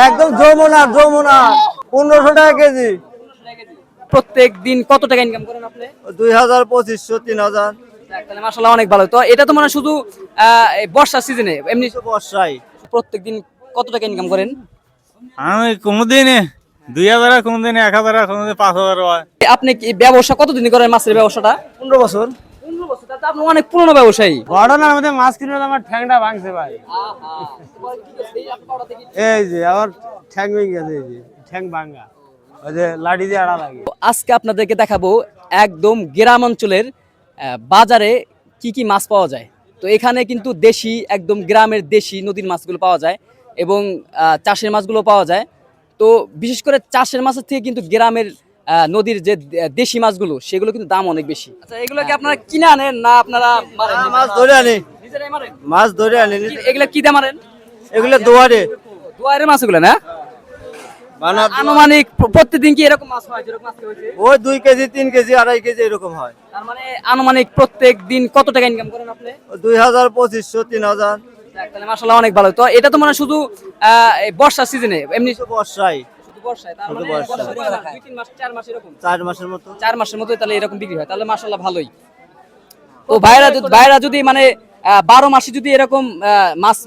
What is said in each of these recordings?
একদম যমুনা যমুনা 1500 টাকা কেজি। প্রত্যেক দিন কত টাকা ইনকাম করেন আপনি? 2000, 2500, 3000। তাহলে মাশাআল্লাহ অনেক ভালো। তো এটা তো মানে শুধু এই বর্ষা সিজনে, এমনি বর্ষায় প্রত্যেক দিন কত টাকা ইনকাম করেন? আমি কোনোদিনে 2000, কোনোদিনে 1000, কোনোদিন 5000 হয়। আপনি কি ব্যবসা কতদিন করেন মাছের ব্যবসাটা? 15 বছর। 15 বছর, তাহলে তো আপনি অনেক পুরনো ব্যবসায়ী। ঘটনার মধ্যে মাছ কিনে আমার ঠ্যাংটা ভাঙছে ভাই। এই যে আমার ঠ্যাং ভেঙে গেছে, এই যে ঠ্যাং ভাঙা, ওই যে লাঠি দিয়ে আড়া লাগে। আজকে আপনাদেরকে দেখাবো একদম গ্রাম অঞ্চলের বাজারে কি কি মাছ পাওয়া যায়। তো এখানে কিন্তু দেশি, একদম গ্রামের দেশি নদীর মাছগুলো পাওয়া যায় এবং চাষের মাছগুলো পাওয়া যায়। তো বিশেষ করে চাষের মাছের থেকে কিন্তু গ্রামের নদীর যে দেশি মাছগুলো, সেগুলো কিন্তু দাম অনেক বেশি। আচ্ছা, এগুলো কি আপনারা কিনে আনেন না আপনারা মারেন? মাছ ধরে আনি, নিজেরাই মারেন? মাছ ধরে আনি। এগুলো কি দিয়ে মারেন? এগুলো দুয়ারে দুয়ারের মাছগুলো না? মানে আনুমানিক প্রত্যেকদিন কি এরকম মাছ হয় যেরকম আজকে হয়েছে? ওই 2 কেজি, 3 কেজি, 2.5 কেজি এরকম হয়। তার মানে আনুমানিক প্রত্যেক দিন কত টাকা ইনকাম করেন আপনি? 2000, 2500, 3000। তাহলে মাশাআল্লাহ অনেক ভালো। তো এটা তো মানে শুধু এই বর্ষা সিজনে, এমনি বর্ষায়, শুধু বর্ষায়, তার শুধু মানে বর্ষায়। বর্ষা কয় মাস? 2-3 মাস, 4 মাস এরকম? 4 মাসের মতো। 4 মাসের মধ্যে তাহলে এরকম বিক্রি হয়, তাহলে মাশাআল্লাহ ভালোই। তো ভাইরা যদি মানে 12 মাসে যদি এরকম মাছ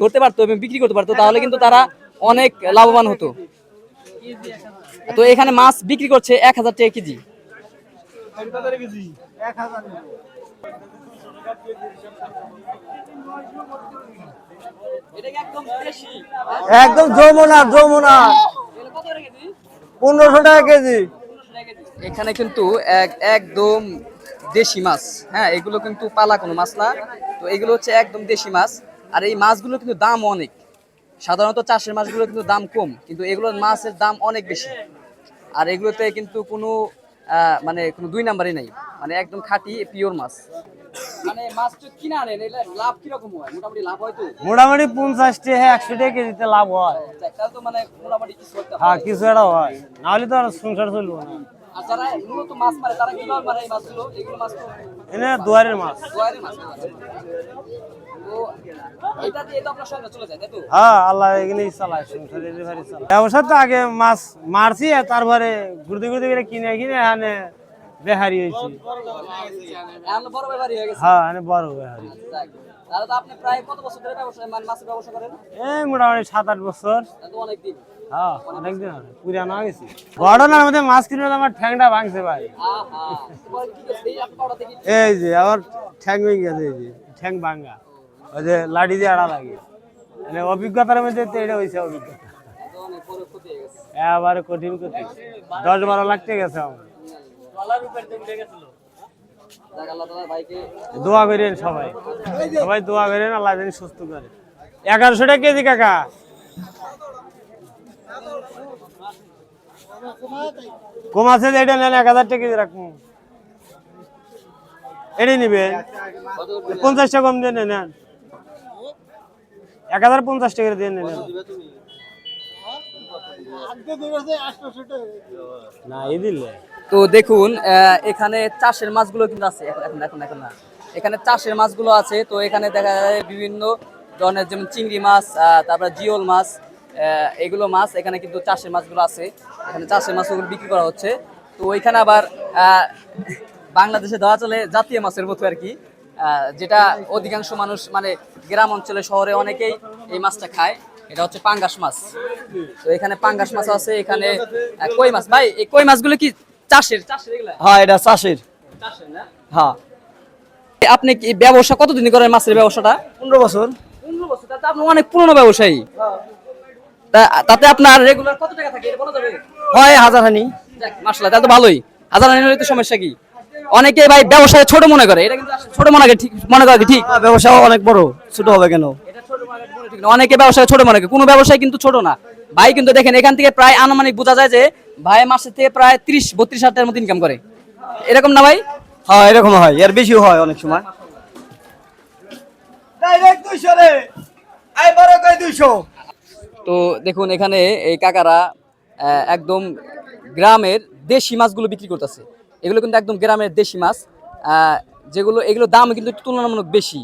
ধরতে পারতো এবং বিক্রি করতে পারতো, তাহলে কিন্তু তারা অনেক লাভবান হতো। তো এখানে মাছ বিক্রি করছে 1000 টাকা কেজি। একদম যমুনা যমুনা 1500 টাকা কেজি। এখানে কিন্তু একদম দেশি মাছ, হ্যাঁ, এগুলো কিন্তু পালা কোনো মাছ না। তো এগুলো হচ্ছে একদম দেশি মাছ। আর এই মাছগুলো কিন্তু দাম অনেক। সাধারণত চাষের মাছগুলো কিন্তু দাম কম, কিন্তু এগুলোর মাছের দাম অনেক বেশি। আর এগুলোতে কিন্তু কোনো মানে কোনো 2 নাম্বারই নাই, মানে একদম খাঁটি পিওর মাছ। মানে মাছ তো কিনা আনেন, এটা লাভ কিরকম হয়? মোটামুটি লাভ হয় তো? মোটামুটি 50 টাকা, 100 টাকা কেজিতে লাভ হয়। তাহলে তো মানে মোটামুটি কিছু একটা হয়। হ্যাঁ, কিছু একটা হয়, নাহলে তো আর সংসার চলবো না। আর যারা মূলত মাছ মারে তারা কিভাবে মারে এই মাছগুলো? এগুলো মাছ তো এনে দুয়ারের মাছ। দুয়ারের মাছ। তো এটা দিয়ে তো আপনার সংসার চলে যায়, তাই তো? হ্যাঁ, আল্লাহ এগুলি চালায়, সংসার এভাবে চালায়। ব্যবসা তো আগে মাছ মারছি, আর তারপরে ঘুরতে ঘুরতে গেলে কিনে কিনে এখানে বেহারি হয়েছি। এখন বড় ব্যাপারই হয়ে গেছে। হ্যাঁ, এখানে বড় বেহারি। যাক। তাহলে তো আপনি প্রায় কত বছর ধরে ব্যবসা, মানে মাছের ব্যবসা করেন? এই মোটামুটি 7-8 বছর। তাহলে তো অনেক দিন। হ্যাঁ, অনেকদিন হবে, পুরানো হয়ে গেছি। ঘটনার মধ্যে মাছ কিনে আমার ঠ্যাংটা ভাঙছে ভাই। আহা, তোমার কি করছে? এই আপনি পাউডার দেখি। এই যে আমার ঠ্যাং ভেঙে গেছে, এই যে ঠ্যাং ভাঙা, ওই যে লাঠি দিয়ে আড়া লাগে। মানে অভিজ্ঞতার মধ্যে তো এটা হয়েছে অভিজ্ঞতা। তো অনেক বড় ক্ষতি হয়ে গেছে। এবারে কঠিন ক্ষতি, 10-12 লাখ টাকা গেছে আমার। যাক, আল্লাহ তাআলা ভাইকে দোয়া করেন সবাই, সবাই দোয়া করেন, আল্লাহ যেন সুস্থ করে। 1100 টাকা কেজি কাকা। কম আছে যে এটা নেন, 1000 টাকা কেজি রাখুন। এটাই নিবেন, 50 টাকা কম দিয়ে নেন। 1050 টাকা দিয়ে নেন। না, এই দিলে তো দেখুন এখানে চাষের মাছগুলো কিন্তু আছে। এখন না, এখানে চাষের মাছগুলো আছে। তো এখানে দেখা যায় বিভিন্ন ধরনের, যেমন চিংড়ি মাছ, তারপরে জিওল মাছ, এগুলো মাছ এখানে কিন্তু চাষের মাছগুলো আছে। এখানে চাষের মাছগুলো বিক্রি করা হচ্ছে। তো ওইখানে আবার বাংলাদেশে ধরা চলে জাতীয় মাছের মতো আর কি, যেটা অধিকাংশ মানুষ মানে গ্রাম অঞ্চলে, শহরে অনেকেই এই মাছটা খায়। এটা হচ্ছে পাঙ্গাস মাছ। তো এখানে পাঙ্গাস মাছ আছে, এখানে কই মাছ। ভাই, এই কই মাছগুলো কি চাষের? এগুলা হ্যাঁ, এটা চাষের। চাষের না? হ্যাঁ, আপনি কি ব্যবসা কতদিন করেন মাছের ব্যবসাটা? 15 বছর। 15 বছর, তাতে আপনি অনেক পুরনো ব্যবসায়ী। তাতে আপনার রেগুলার কত টাকা থাকে এটা বলা যাবে? হয় 1000 হানি। যাক, মাশাআল্লাহ, তাহলে তো ভালোই। 1000 টাকা হলে তো সমস্যা কি? অনেকে ভাই ব্যবসায় ছোট মনে করে, এটা কিন্তু আসলে ছোট মনে করে, ঠিক মনে করে কি? ঠিক, ব্যবসা অনেক বড়, ছোট হবে কেন? এটা ছোট মনে করে ঠিক না। অনেকে ব্যবসায় ছোট মনে করে, কোনো ব্যবসায় কিন্তু ছোট না। ভাই কিন্তু দেখেন, এখান থেকে প্রায় আনুমানিক বোঝা যায় যে ভাই মাসে থেকে প্রায় 30-32 হাজার টাকার মতো ইনকাম করে। এরকম না ভাই? হ্যাঁ, এরকম হয়, এর বেশিও হয় অনেক সময়। ডাইরেক্ট 200 রে, আই বড় কই 200। তো দেখুন এখানে এই কাকারা একদম গ্রামের দেশি মাছগুলো বিক্রি করতেছে। এগুলো কিন্তু একদম গ্রামের দেশি মাছ, যেগুলো এগুলোর দাম কিন্তু একটু তুলনামূলক বেশি।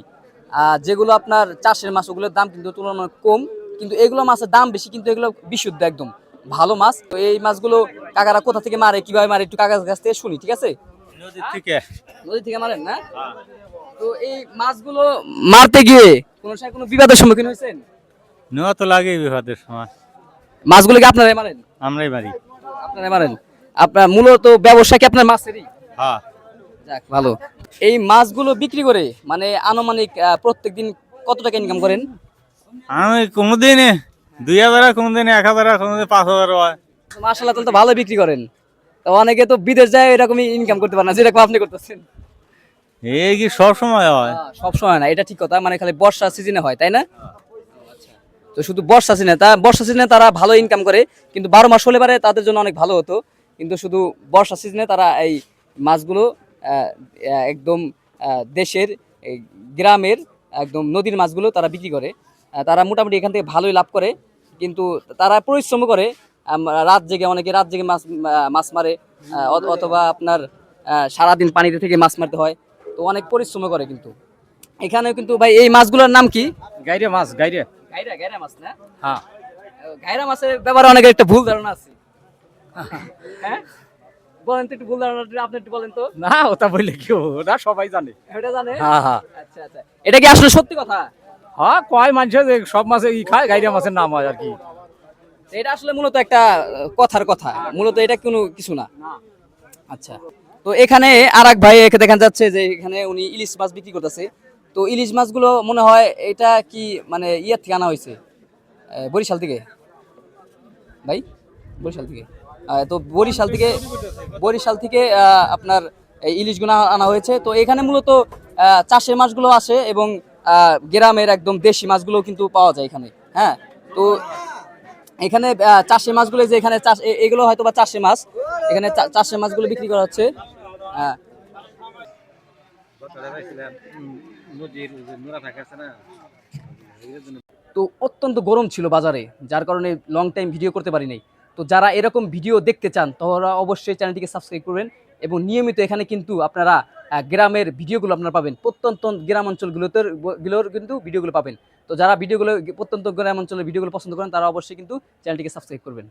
যেগুলো আপনার চাষের মাছ, ওগুলোর দাম কিন্তু তুলনামূলক কম। কিন্তু এগুলো মাছের দাম বেশি, কিন্তু এগুলো বিশুদ্ধ একদম ভালো মাছ। তো এই মাছগুলো কাকারা কোথা থেকে মারে, কিভাবে মারে, একটু কাকার কাছ থেকে শুনি, ঠিক আছে? নদীর থেকে। নদী থেকে মারেন না? তো এই মাছগুলো মারতে গিয়ে কোনো সময় কোনো বিপদের সম্মুখীন হয়েছেন? নেওয়া তো লাগেই বিপদের সময়। মাছগুলো কি আপনারাই মারেন? আমরাই মারি। আপনারাই মারেন? আপনার মূলত ব্যবসা কি আপনার মাছেরই? হ্যাঁ। যাক ভালো। এই মাছগুলো বিক্রি করে মানে আনুমানিক প্রত্যেকদিন কত টাকা ইনকাম করেন? আমি কোনোদিনে 2000, কোনোদিনে 1000, কোনোদিন 5000 হয়। মাশাআল্লাহ, তাহলে তো ভালো বিক্রি করেন। তো অনেকে তো বিদেশ যায় এরকমই ইনকাম করতে পারে না, যেরকম আপনি করতেছেন। এই কি সব সময় হয়? সব সময় না, এটা ঠিক কথা, মানে খালি বর্ষা সিজনে হয়, তাই না? তো শুধু বর্ষা সিজনে, বর্ষা সিজনে তারা ভালো ইনকাম করে, কিন্তু 12 মাস হলে পারে তাদের জন্য অনেক ভালো হতো। কিন্তু শুধু বর্ষা সিজনে তারা এই মাছগুলো একদম দেশের এই গ্রামের একদম নদীর মাছগুলো তারা বিক্রি করে। তারা মোটামুটি এখান থেকে ভালোই লাভ করে, কিন্তু তারা পরিশ্রম করে। রাত জেগে, অনেকে রাত জেগে মাছ মারে, অথবা আপনার সারাদিন পানিতে থেকে মাছ মারতে হয়, তো অনেক পরিশ্রম করে। কিন্তু এখানে কিন্তু ভাই এই মাছগুলোর নাম কি? গাইরে মাছ, গাইরে। গাইরা, গাইরা মাছ না? হ্যাঁ। গাইরা মাছের ব্যাপারে অনেকের একটা ভুল ধারণা আছে। হ্যাঁ, বলেন তো একটু, ভুল ধারণা আপনি একটু বলেন তো। না, ওটা বললে কি হবে? ওটা সবাই জানে। এটা জানে? হ্যাঁ, হ্যাঁ। আচ্ছা আচ্ছা, এটা কি আসলে সত্যি কথা? হ্যাঁ, কয় মানুষ সব মাছে খায়, গাইরে মাছের নাম হয় আর কি। এটা আসলে মূলত একটা কথার কথা, মূলত এটা কোনো কিছু না। আচ্ছা, তো এখানে আরেক ভাই একে দেখা যাচ্ছে যে এখানে উনি ইলিশ মাছ বিক্রি করতেছে। তো ইলিশ মাছগুলো মনে হয় এটা কি মানে ইয়ার থেকে আনা হয়েছে, বরিশাল থেকে ভাই, বরিশাল থেকে। তো বরিশাল থেকে আপনার এই ইলিশগুলো আনা হয়েছে। তো এখানে মূলত চাষের মাছগুলো আসে, এবং গ্রামের একদম দেশি মাছগুলো কিন্তু পাওয়া যায় এখানে। হ্যাঁ, তো এখানে চাষের মাছগুলো, যে এখানে চাষ, এগুলো হয়তো বা চাষের মাছ, এখানে চাষের মাছগুলো বিক্রি করা হচ্ছে। হ্যাঁ, তো অত্যন্ত গরম ছিল বাজারে, যার কারণে লং টাইম ভিডিও করতে পারি নাই। তো যারা এরকম ভিডিও দেখতে চান তারা অবশ্যই চ্যানেলটিকে সাবস্ক্রাইব করবেন, এবং নিয়মিত এখানে কিন্তু আপনারা গ্রামের ভিডিওগুলো আপনারা পাবেন, প্রত্যন্ত গ্রাম অঞ্চলগুলোর কিন্তু ভিডিওগুলো পাবেন। তো যারা প্রত্যন্ত গ্রাম অঞ্চলের ভিডিওগুলো পছন্দ করেন তারা অবশ্যই কিন্তু চ্যানেলটিকে সাবস্ক্রাইব করবেন।